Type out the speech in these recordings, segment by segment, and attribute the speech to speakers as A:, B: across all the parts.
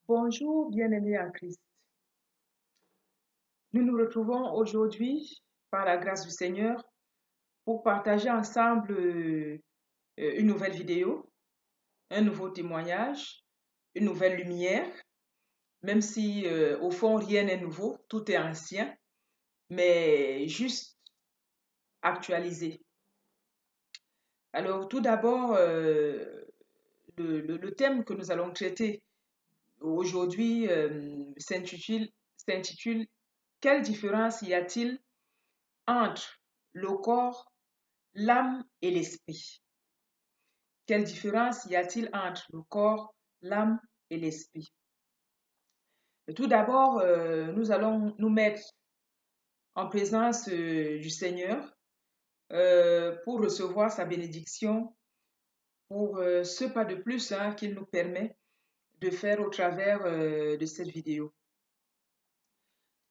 A: Bonjour, bien-aimés en Christ. Nous nous retrouvons aujourd'hui, par la grâce du Seigneur, pour partager ensemble une nouvelle vidéo, un nouveau témoignage, une nouvelle lumière, même si au fond rien n'est nouveau, tout est ancien, mais juste actualisé. Alors tout d'abord, le thème que nous allons traiter aujourd'hui s'intitule Quelle différence y a-t-il entre le corps, l'âme et l'esprit? Quelle différence y a-t-il entre le corps, l'âme et l'esprit? Tout d'abord, nous allons nous mettre en présence du Seigneur pour recevoir sa bénédiction, pour ce pas de plus qu'il nous permet de faire au travers de cette vidéo.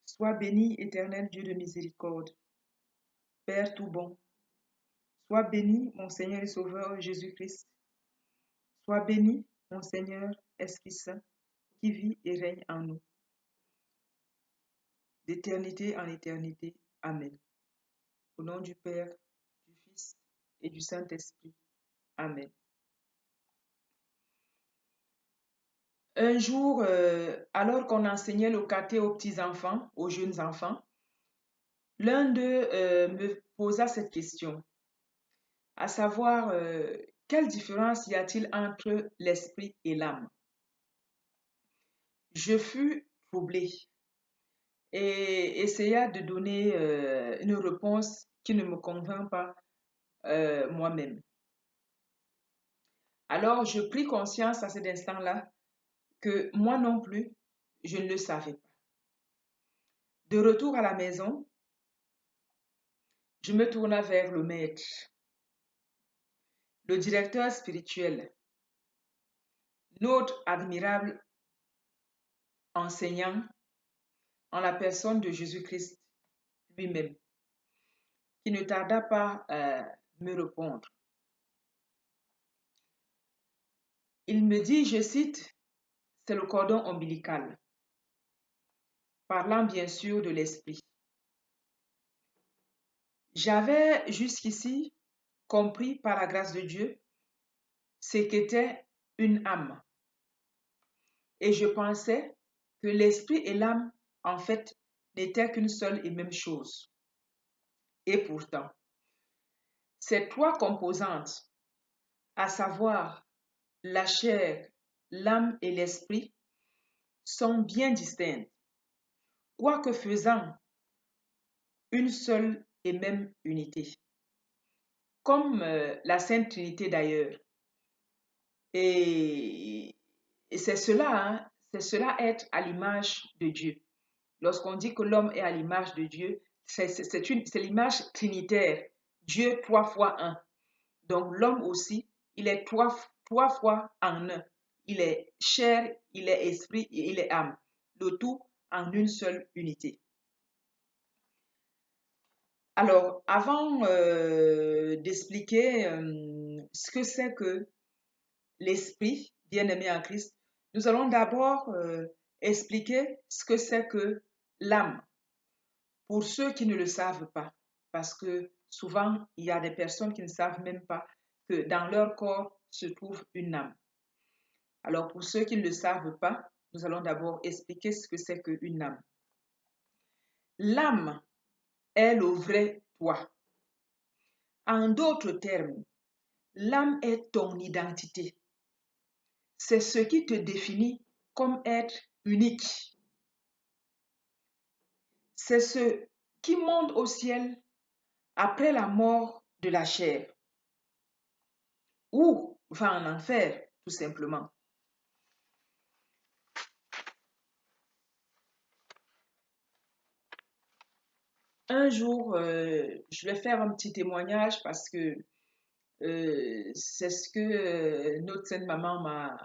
A: Sois béni, éternel Dieu de miséricorde, Père tout bon. Sois béni, mon Seigneur et Sauveur Jésus-Christ. Sois béni, mon Seigneur, Esprit Saint, qui vit et règne en nous, d'éternité en éternité. Amen. Au nom du Père, du Fils et du Saint-Esprit. Amen. Un jour, alors qu'on enseignait le caté aux petits-enfants, aux jeunes enfants, l'un d'eux me posa cette question, à savoir, quelle différence y a-t-il entre l'esprit et l'âme? Je fus troublée et essaya de donner une réponse qui ne me convainc pas moi-même. Alors, je pris conscience à cet instant-là que moi non plus, je ne le savais pas. De retour à la maison, je me tourna vers le maître, le directeur spirituel, notre admirable enseignant en la personne de Jésus-Christ lui-même, qui ne tarda pas à me répondre. Il me dit, je cite, c'est le cordon ombilical, parlant bien sûr de l'esprit. J'avais jusqu'ici compris par la grâce de Dieu ce qu'était une âme. Et je pensais que l'esprit et l'âme, en fait, n'étaient qu'une seule et même chose. Et pourtant, ces trois composantes, à savoir la chair, l'âme et l'esprit, sont bien distinctes, quoique faisant une seule et même unité. Comme la Sainte Trinité d'ailleurs. Et c'est cela, c'est cela être à l'image de Dieu. Lorsqu'on dit que l'homme est à l'image de Dieu, c'est l'image trinitaire. Dieu trois fois un. Donc l'homme aussi, il est trois fois en un. Il est chair, il est esprit et il est âme. Le tout en une seule unité. Alors, avant d'expliquer ce que c'est que l'esprit, bien-aimé en Christ, nous allons d'abord expliquer ce que c'est que l'âme, pour ceux qui ne le savent pas, parce que souvent, il y a des personnes qui ne savent même pas que dans leur corps se trouve une âme. Alors, pour ceux qui ne le savent pas, nous allons d'abord expliquer ce que c'est qu'une âme. L'âme est le vrai toi. En d'autres termes, l'âme est ton identité. C'est ce qui te définit comme être unique. C'est ce qui monte au ciel après la mort de la chair ou va en enfer, tout simplement. Un jour, je vais faire un petit témoignage parce que c'est ce que notre Sainte Maman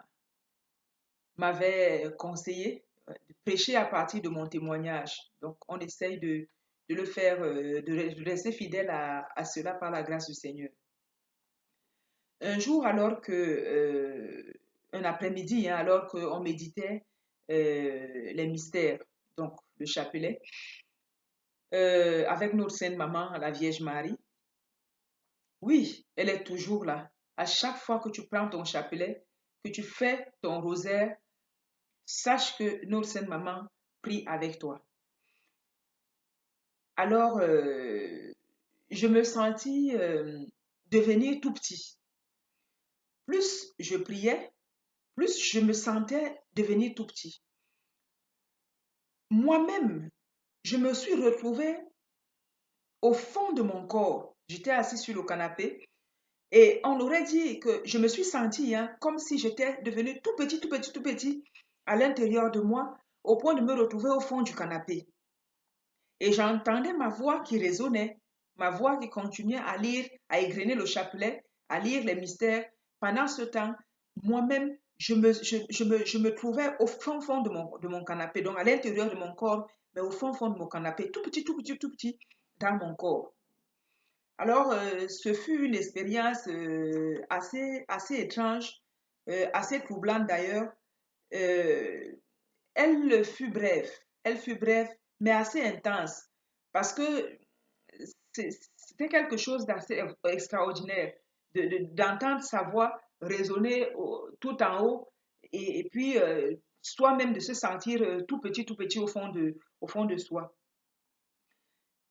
A: m'avait conseillé, de prêcher à partir de mon témoignage. Donc, on essaye de le faire, de rester fidèle à cela par la grâce du Seigneur. Un jour, alors que, un après-midi, alors qu'on méditait, les mystères, donc le chapelet, avec notre Sainte Maman, la Vierge Marie. Oui, elle est toujours là. À chaque fois que tu prends ton chapelet, que tu fais ton rosaire, sache que notre Sainte Maman prie avec toi. Alors, je me sentis devenir tout petit. Plus je priais, plus je me sentais devenir tout petit. Moi-même, je me suis retrouvée au fond de mon corps. J'étais assise sur le canapé et on aurait dit que je me suis sentie comme si j'étais devenue tout petit, tout petit, tout petit à l'intérieur de moi, au point de me retrouver au fond du canapé. Et j'entendais ma voix qui résonnait, ma voix qui continuait à lire, à égrener le chapelet, à lire les mystères. Pendant ce temps, moi-même, je me trouvais au fond de mon canapé, donc à l'intérieur de mon corps, mais au fond de mon canapé, tout petit, tout petit, tout petit, dans mon corps. Alors, ce fut une expérience assez étrange, assez troublante d'ailleurs. Euh, elle fut brève, mais assez intense, parce que c'était quelque chose d'assez extraordinaire d'entendre sa voix résonner tout en haut et puis soi-même de se sentir tout petit au fond de soi.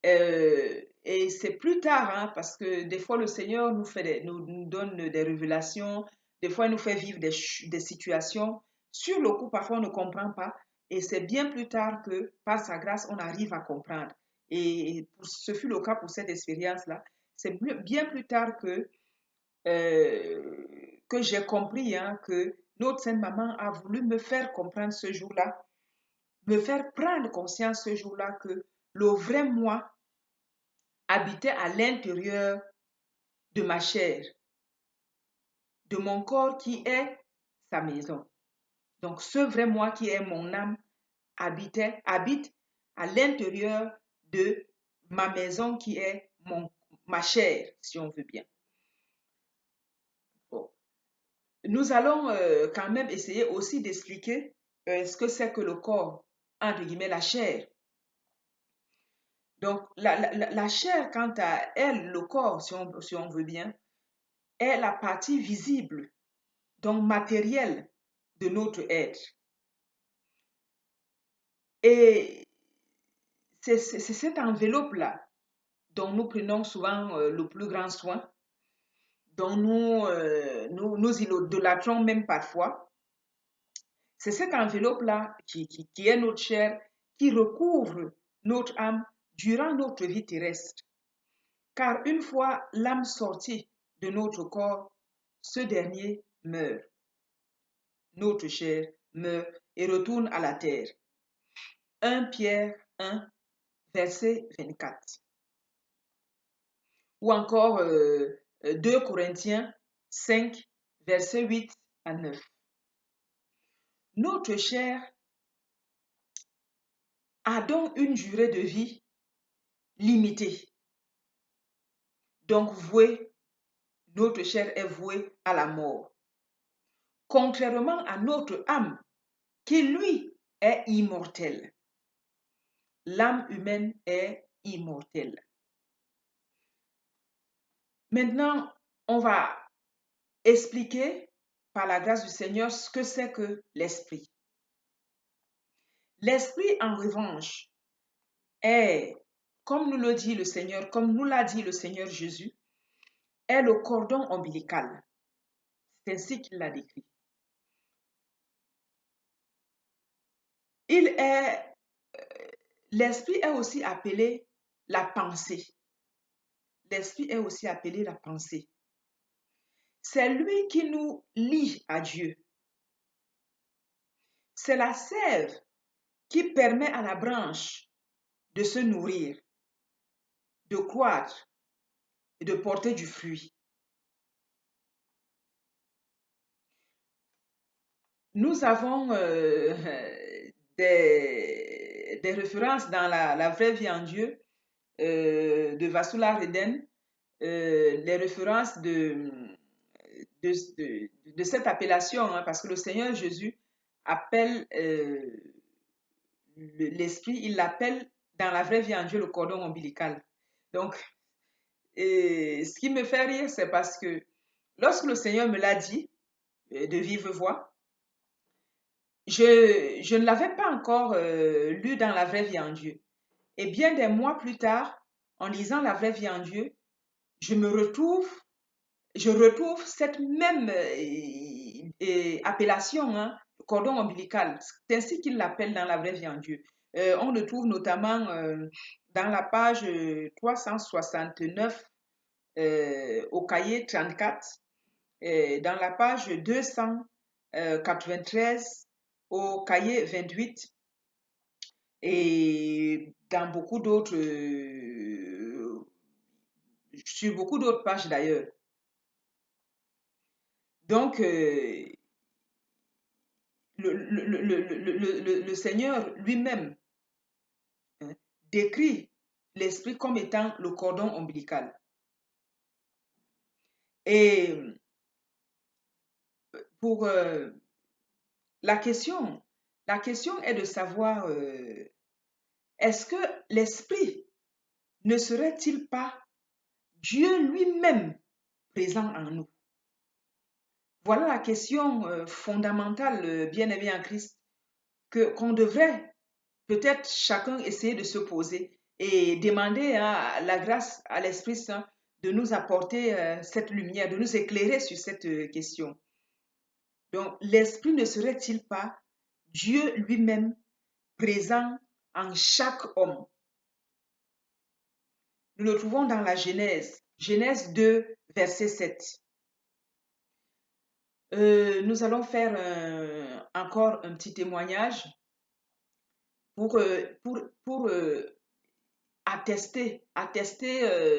A: Et c'est plus tard, parce que des fois le Seigneur nous donne des révélations, des fois il nous fait vivre des situations. Sur le coup, parfois on ne comprend pas. Et c'est bien plus tard que, par sa grâce, on arrive à comprendre. Et ce fut le cas pour cette expérience-là. C'est bien plus tard que j'ai compris que notre Sainte Maman a voulu me faire comprendre ce jour-là, me faire prendre conscience ce jour-là que le vrai moi habitait à l'intérieur de ma chair, de mon corps qui est sa maison. Donc ce vrai moi qui est mon âme habite à l'intérieur de ma maison qui est ma chair, si on veut bien. Bon. Nous allons quand même essayer aussi d'expliquer ce que c'est que le corps, entre guillemets, la chair. Donc, la chair, quant à elle, le corps, si on veut bien, est la partie visible, donc matérielle de notre être. Et c'est cette enveloppe-là dont nous prenons souvent le plus grand soin, dont nous idolâtrons même parfois. C'est cette enveloppe-là qui est notre chair, qui recouvre notre âme durant notre vie terrestre. Car une fois l'âme sortie de notre corps, ce dernier meurt. Notre chair meurt et retourne à la terre. 1 Pierre 1, verset 24. Ou encore 2 Corinthiens 5, verset 8 à 9. Notre chair a donc une durée de vie limitée. Donc notre chair est vouée à la mort. Contrairement à notre âme, qui lui est immortelle. L'âme humaine est immortelle. Maintenant, on va expliquer par la grâce du Seigneur ce que c'est que l'esprit. L'esprit, en revanche, est, comme nous le dit le Seigneur, comme nous l'a dit le Seigneur Jésus, est le cordon ombilical. C'est ainsi qu'il l'a décrit. L'esprit est aussi appelé la pensée. L'esprit est aussi appelé la pensée. C'est lui qui nous lie à Dieu. C'est la sève qui permet à la branche de se nourrir, de croître et de porter du fruit. Nous avons des références dans la vraie vie en Dieu de Vasula Reden, les références de cette appellation, parce que le Seigneur Jésus appelle l'esprit, il l'appelle dans la vraie vie en Dieu le cordon ombilical. Donc, ce qui me fait rire, c'est parce que lorsque le Seigneur me l'a dit de vive voix, je ne l'avais pas encore lu dans la vraie vie en Dieu. Et bien des mois plus tard, en lisant la vraie vie en Dieu, je retrouve cette même appellation, hein, cordon ombilical. C'est ainsi qu'il l'appelle dans la vraie vie en Dieu. On le trouve notamment dans la page 369 au cahier 34, dans la page 293 au cahier 28 et dans beaucoup d'autres, sur beaucoup d'autres pages d'ailleurs. Donc, le Seigneur lui-même, hein, décrit l'esprit comme étant le cordon ombilical. Et pour la question est de savoir, est-ce que l'esprit ne serait-il pas Dieu lui-même présent en nous? Voilà la question fondamentale, bien-aimé en Christ, qu'on devrait peut-être chacun essayer de se poser et demander la grâce à l'Esprit Saint de nous apporter cette lumière, de nous éclairer sur cette question. Donc, l'Esprit ne serait-il pas Dieu lui-même présent en chaque homme? Nous le trouvons dans la Genèse 2, verset 7. Nous allons faire encore un petit témoignage pour attester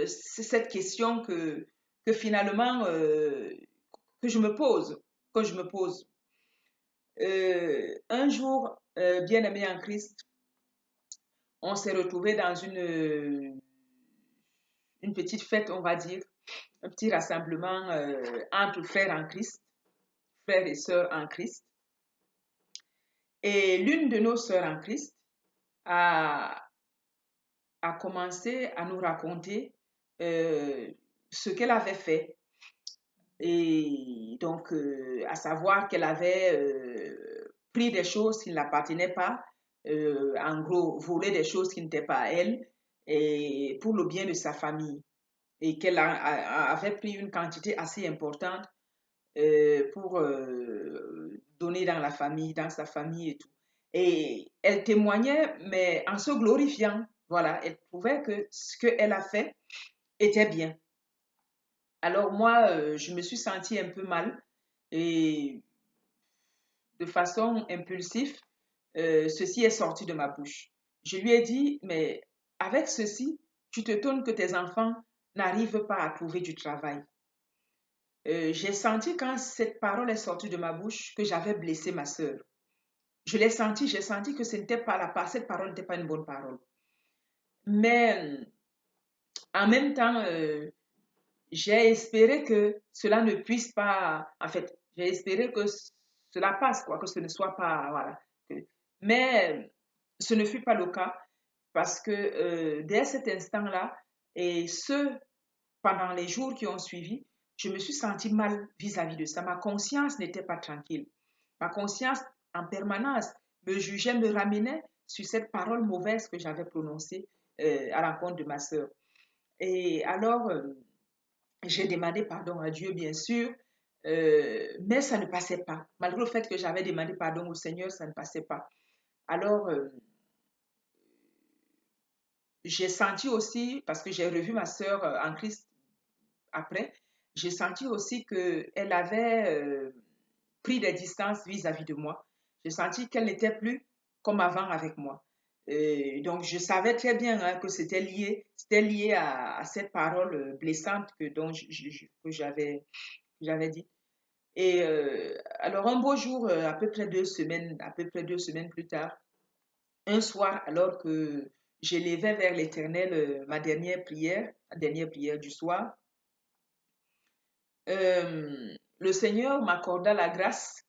A: cette question que finalement que je me pose. Un jour, bien-aimé en Christ, on s'est retrouvé dans une petite fête, on va dire, un petit rassemblement entre frères en Christ, frères et sœurs en Christ. Et l'une de nos sœurs en Christ a commencé à nous raconter ce qu'elle avait fait. Et donc, à savoir qu'elle avait pris des choses qui ne l'appartenaient pas, en gros, volé des choses qui n'étaient pas à elle, et pour le bien de sa famille. Et qu'elle avait pris une quantité assez importante pour donner dans la famille, dans sa famille et tout. Et elle témoignait, mais en se glorifiant. Voilà, elle trouvait que ce qu'elle a fait était bien. Alors moi, je me suis sentie un peu mal et de façon impulsive, ceci est sorti de ma bouche. Je lui ai dit, mais avec ceci, tu t'étonnes que tes enfants n'arrivent pas à trouver du travail. J'ai senti quand cette parole est sortie de ma bouche que j'avais blessé ma sœur. J'ai senti que ce n'était pas cette parole n'était pas une bonne parole. Mais en même temps, j'ai espéré que cela ne puisse pas, en fait, j'ai espéré que cela passe, quoi, que ce ne soit pas, voilà. Mais ce ne fut pas le cas parce que dès cet instant-là, et pendant les jours qui ont suivi, je me suis sentie mal vis-à-vis de ça. Ma conscience n'était pas tranquille. Ma conscience, en permanence, me jugeait, me ramenait sur cette parole mauvaise que j'avais prononcée à l'encontre de ma sœur. Et alors, j'ai demandé pardon à Dieu, bien sûr, mais ça ne passait pas. Malgré le fait que j'avais demandé pardon au Seigneur, ça ne passait pas. Alors, j'ai senti aussi, parce que j'ai revu ma sœur en Christ après, j'ai senti aussi qu'elle avait pris des distances vis-à-vis de moi. J'ai senti qu'elle n'était plus comme avant avec moi. Donc, je savais très bien que c'était lié à cette parole blessante que j'avais dit. Et alors, un beau jour, à peu près 2 semaines plus tard, un soir, alors que j'élevais vers l'Éternel ma dernière prière du soir, le Seigneur m'accorda la grâce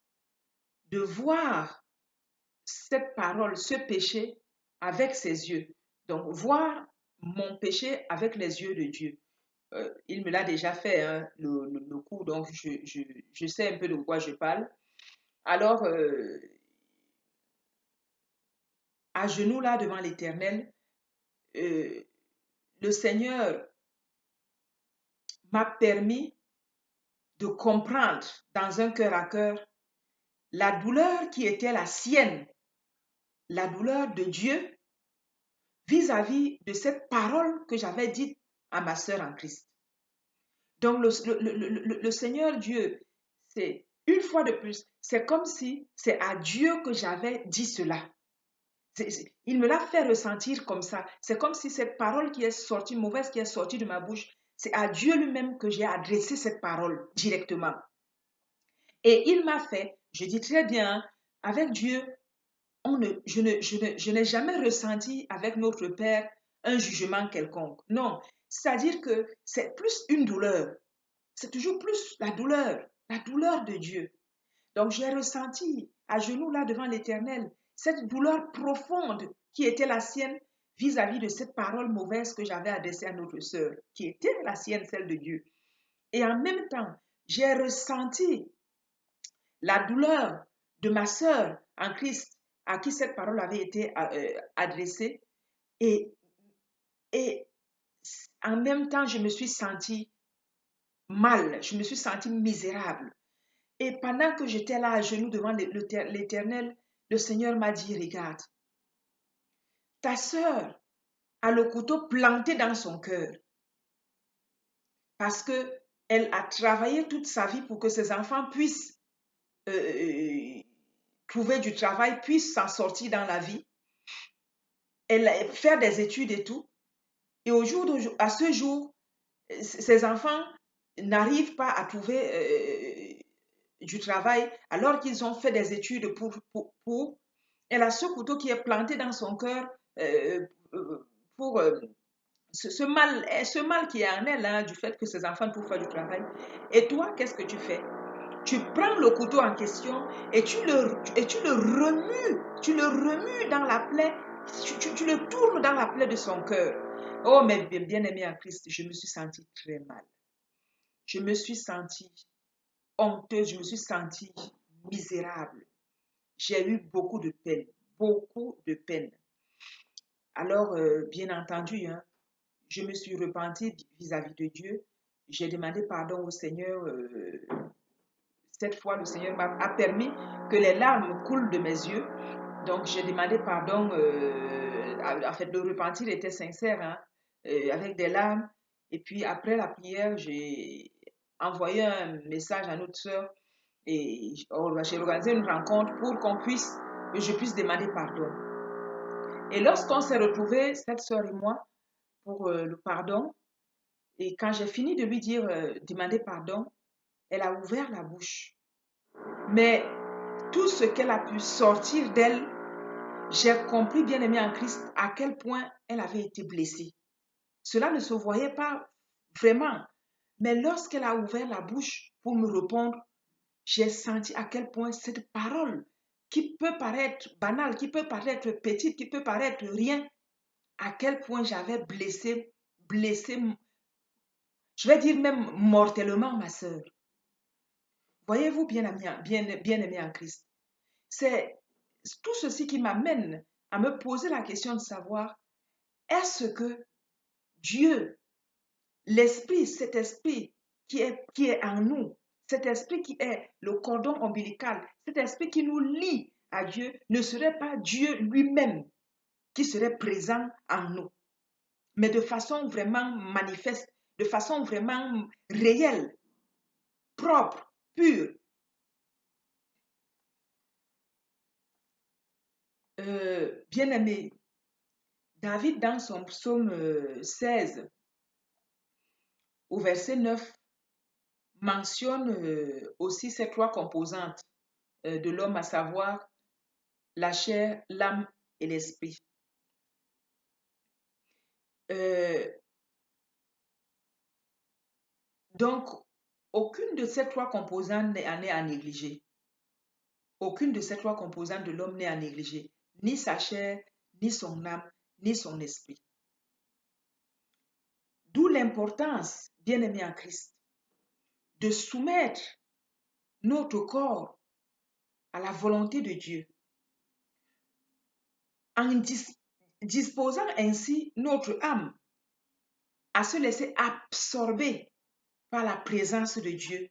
A: de voir cette parole, ce péché avec ses yeux. Donc, voir mon péché avec les yeux de Dieu. Il me l'a déjà fait, hein, le coup, donc je sais un peu de quoi je parle. Alors, à genoux là devant l'Éternel, euh, le Seigneur m'a permis de comprendre dans un cœur à cœur la douleur qui était la sienne, la douleur de Dieu vis-à-vis de cette parole que j'avais dite à ma sœur en Christ. Donc le Seigneur Dieu, c'est une fois de plus, c'est comme si c'est à Dieu que j'avais dit cela. Il me l'a fait ressentir comme ça. C'est comme si cette parole qui est sortie, mauvaise qui est sortie de ma bouche, c'est à Dieu lui-même que j'ai adressé cette parole directement. Et il m'a fait, je dis très bien, avec Dieu, je n'ai jamais ressenti avec notre Père un jugement quelconque. Non, c'est-à-dire que c'est plus une douleur. C'est toujours plus la douleur de Dieu. Donc j'ai ressenti à genoux là devant l'Éternel cette douleur profonde qui était la sienne vis-à-vis de cette parole mauvaise que j'avais adressée à notre sœur, qui était la sienne, celle de Dieu. Et en même temps, j'ai ressenti la douleur de ma sœur en Christ à qui cette parole avait été adressée. Et, et en même temps, je me suis sentie mal, je me suis sentie misérable. Et pendant que j'étais là à genoux devant l'Éternel, le Seigneur m'a dit, regarde, ta sœur a le couteau planté dans son cœur parce que elle a travaillé toute sa vie pour que ses enfants puissent euh, trouver du travail, puissent s'en sortir dans la vie, elle a fait des études et tout. Et à ce jour, ses enfants n'arrivent pas à trouver du travail alors qu'ils ont fait des études pour. Elle a ce couteau qui est planté dans son cœur pour ce mal qui est en elle, hein, du fait que ses enfants peuvent faire du travail. Et toi, qu'est-ce que tu fais? Tu prends le couteau en question et tu le remues dans la plaie, tu le tournes dans la plaie de son cœur. Oh, mais bien-aimé en Christ, je me suis sentie très mal. Je me suis sentie honteuse, je me suis sentie misérable. J'ai eu beaucoup de peine, beaucoup de peine. Alors, bien entendu, hein, je me suis repentie vis-à-vis de Dieu. J'ai demandé pardon au Seigneur. Cette fois, le Seigneur a permis que les larmes coulent de mes yeux. Donc, j'ai demandé pardon. En fait, le repentir était sincère, hein, avec des larmes. Et puis, après la prière, j'ai envoyé un message à notre sœur et j'ai organisé une rencontre pour que je puisse demander pardon. Et lorsqu'on s'est retrouvés, cette sœur et moi, pour le pardon, et quand j'ai fini de lui dire, demander pardon, elle a ouvert la bouche. Mais tout ce qu'elle a pu sortir d'elle, j'ai compris, bien aimé en Christ, à quel point elle avait été blessée. Cela ne se voyait pas vraiment. Mais lorsqu'elle a ouvert la bouche pour me répondre, j'ai senti à quel point cette parole, qui peut paraître banale, qui peut paraître petite, qui peut paraître rien, à quel point j'avais blessé, je vais dire même mortellement ma sœur. Voyez-vous, bien aimé en Christ, c'est tout ceci qui m'amène à me poser la question de savoir, est-ce que Dieu, l'esprit, cet esprit qui est en nous, cet esprit qui est le cordon ombilical, cet esprit qui nous lie à Dieu, ne serait pas Dieu lui-même qui serait présent en nous, mais de façon vraiment manifeste, de façon vraiment réelle, propre, pure. Bien-aimé, David, dans son psaume 16, au verset 9, mentionne aussi ces trois composantes de l'homme, à savoir la chair, l'âme et l'esprit. Euh, donc, aucune de ces trois composantes n'est à négliger. Aucune de ces trois composantes de l'homme n'est à négliger, ni sa chair, ni son âme, ni son esprit. D'où l'importance, bien-aimés en Christ, de soumettre notre corps à la volonté de Dieu, en disposant ainsi notre âme à se laisser absorber par la présence de Dieu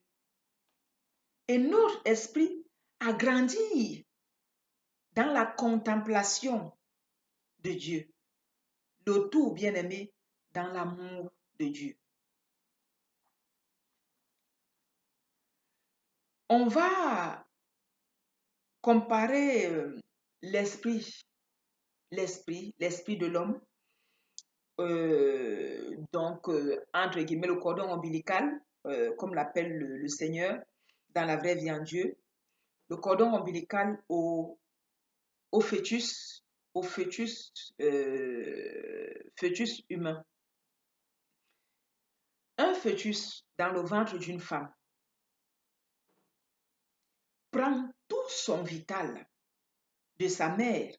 A: et notre esprit à grandir dans la contemplation de Dieu, le tout bien-aimé dans l'amour de Dieu. On va comparer l'esprit de l'homme, entre guillemets, le cordon ombilical, comme l'appelle le Seigneur dans la vraie vie en Dieu, le cordon ombilical au fœtus, fœtus humain. Un fœtus dans le ventre d'une femme prend tout son vital de sa mère.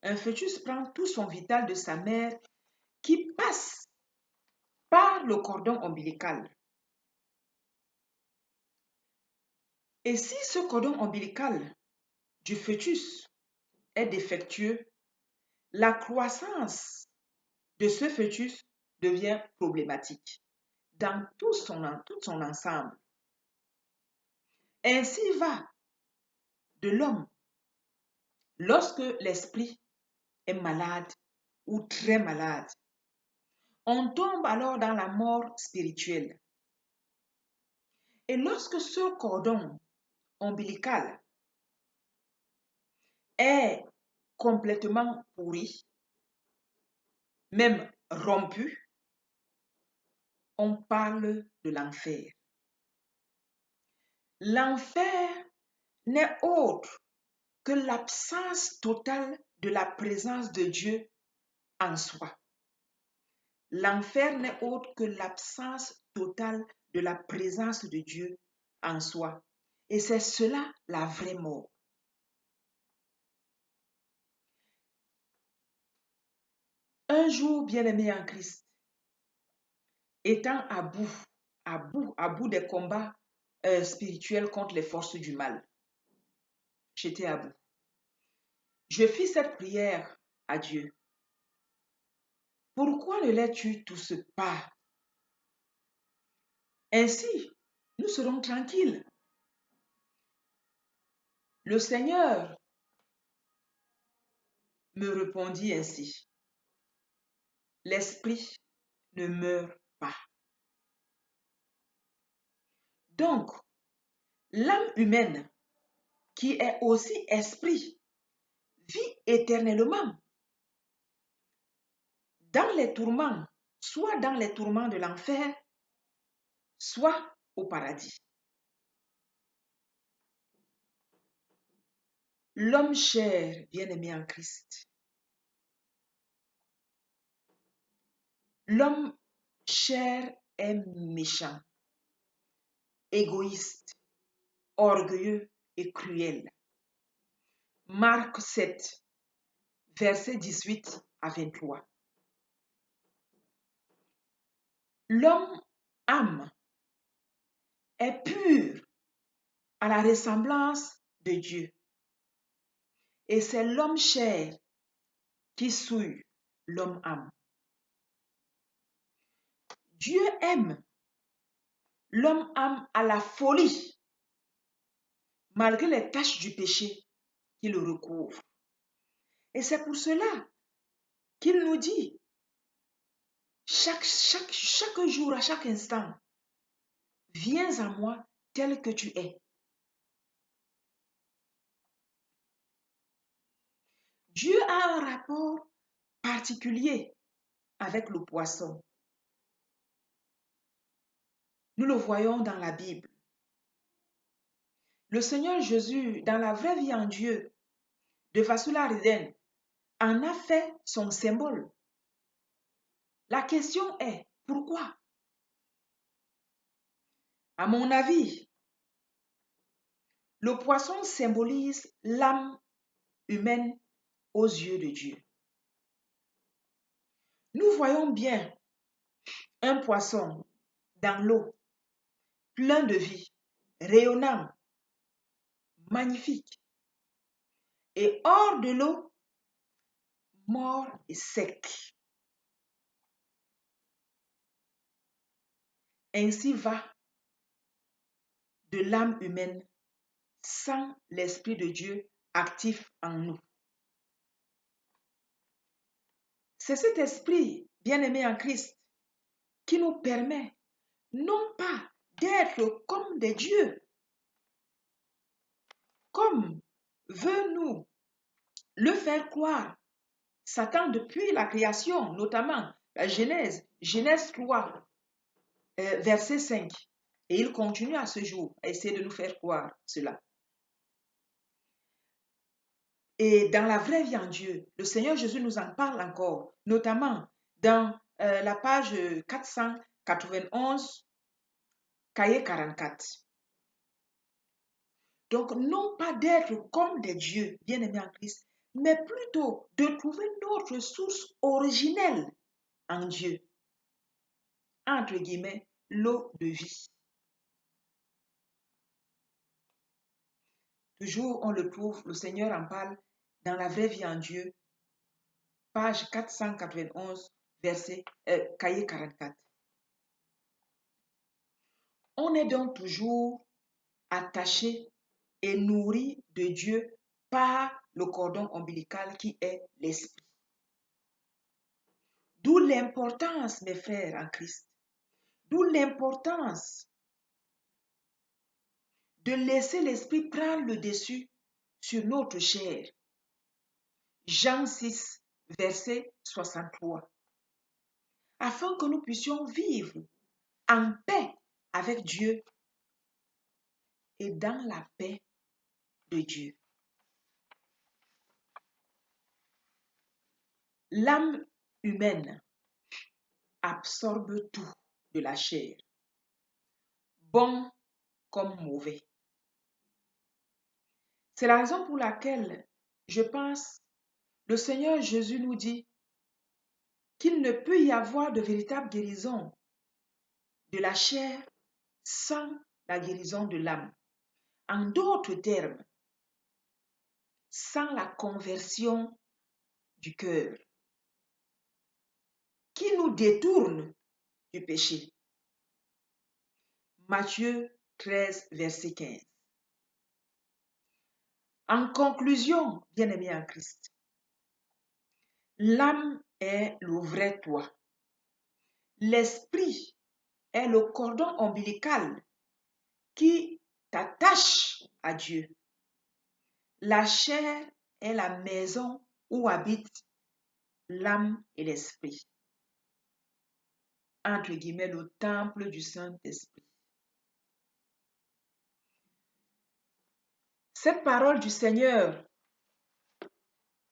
A: Un fœtus prend tout son vital de sa mère qui passe par le cordon ombilical. Et si ce cordon ombilical du fœtus est défectueux, la croissance de ce fœtus devient problématique dans tout son ensemble. Ainsi va de l'homme lorsque l'esprit est malade ou très malade. On tombe alors dans la mort spirituelle. Et lorsque ce cordon ombilical est complètement pourri, même rompu, on parle de l'enfer. L'enfer n'est autre que l'absence totale de la présence de Dieu en soi. L'enfer n'est autre que l'absence totale de la présence de Dieu en soi. Et c'est cela la vraie mort. Un jour, bien-aimé en Christ, étant à bout des combats spirituels contre les forces du mal, j'étais à bout. Je fis cette prière à Dieu. Pourquoi ne les tous pas? Ainsi, nous serons tranquilles. Le Seigneur me répondit ainsi. L'esprit ne meurt pas. Donc, l'âme humaine, qui est aussi esprit, vit éternellement dans les tourments, soit dans les tourments de l'enfer, soit au paradis. L'homme cher, bien-aimé en Christ, l'homme cher est méchant, égoïste, orgueilleux et cruel. Marc 7, versets 18 à 23. L'homme âme est pur à la ressemblance de Dieu. Et c'est l'homme chair qui souille l'homme âme. Dieu aime l'homme âme à la folie, malgré les taches du péché qui le recouvrent. Et c'est pour cela qu'il nous dit, chaque jour, à chaque instant, viens à moi tel que tu es. Dieu a un rapport particulier avec le poisson. Nous le voyons dans la Bible. Le Seigneur Jésus, dans la vraie vie en Dieu, de Vasula Riden, en a fait son symbole. La question est, pourquoi? À mon avis, Le poisson symbolise l'âme humaine aux yeux de Dieu. Nous voyons bien un poisson dans l'eau, plein de vie, rayonnant, magnifique, et hors de l'eau, mort et sec. Ainsi va de l'âme humaine sans l'Esprit de Dieu actif en nous. C'est cet esprit bien-aimé en Christ qui nous permet non pas d'être comme des dieux, comme veut nous le faire croire Satan depuis la création, notamment la Genèse 3, verset 5. Et il continue à ce jour à essayer de nous faire croire cela. Et dans la vraie vie en Dieu, le Seigneur Jésus nous en parle encore, notamment dans la page 491, cahier 44. Donc, non pas d'être comme des dieux bien-aimés en Christ, mais plutôt de trouver notre source originelle en Dieu. Entre guillemets, l'eau de vie. Toujours, on le trouve, le Seigneur en parle dans la vraie vie en Dieu, page 491, cahier 44. On est donc toujours attaché et nourri de Dieu par le cordon ombilical qui est l'Esprit. D'où l'importance, mes frères en Christ, d'où l'importance de laisser l'Esprit prendre le dessus sur notre chair. Jean 6, verset 63. Afin que nous puissions vivre en paix avec Dieu et dans la paix de Dieu. L'âme humaine absorbe tout de la chair, bon comme mauvais. C'est la raison pour laquelle, je pense, le Seigneur Jésus nous dit qu'il ne peut y avoir de véritable guérison de la chair sans la guérison de l'âme. En d'autres termes, sans la conversion du cœur, qui nous détourne du péché. Matthieu 13, verset 15. En conclusion, bien-aimés en Christ, l'âme est le vrai toi. L'esprit est le cordon ombilical qui t'attache à Dieu. La chair est la maison où habitent l'âme et l'esprit. Entre guillemets, le temple du Saint-Esprit. Cette parole du Seigneur,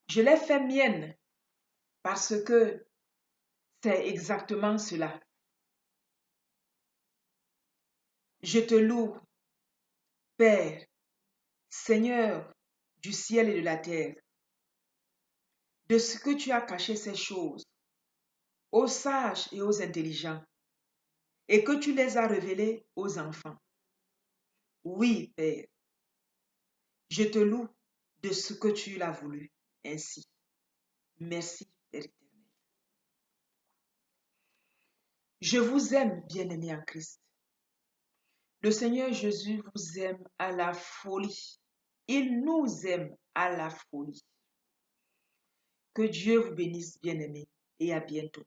A: je l'ai fait mienne parce que c'est exactement cela. Je te loue, Père, Seigneur du ciel et de la terre, de ce que tu as caché ces choses aux sages et aux intelligents, et que tu les as révélées aux enfants. Oui, Père, je te loue de ce que tu l'as voulu ainsi. Merci, Père éternel. Je vous aime, bien-aimés en Christ. Le Seigneur Jésus vous aime à la folie. Il nous aime à la folie. Que Dieu vous bénisse, bien-aimés, et à bientôt.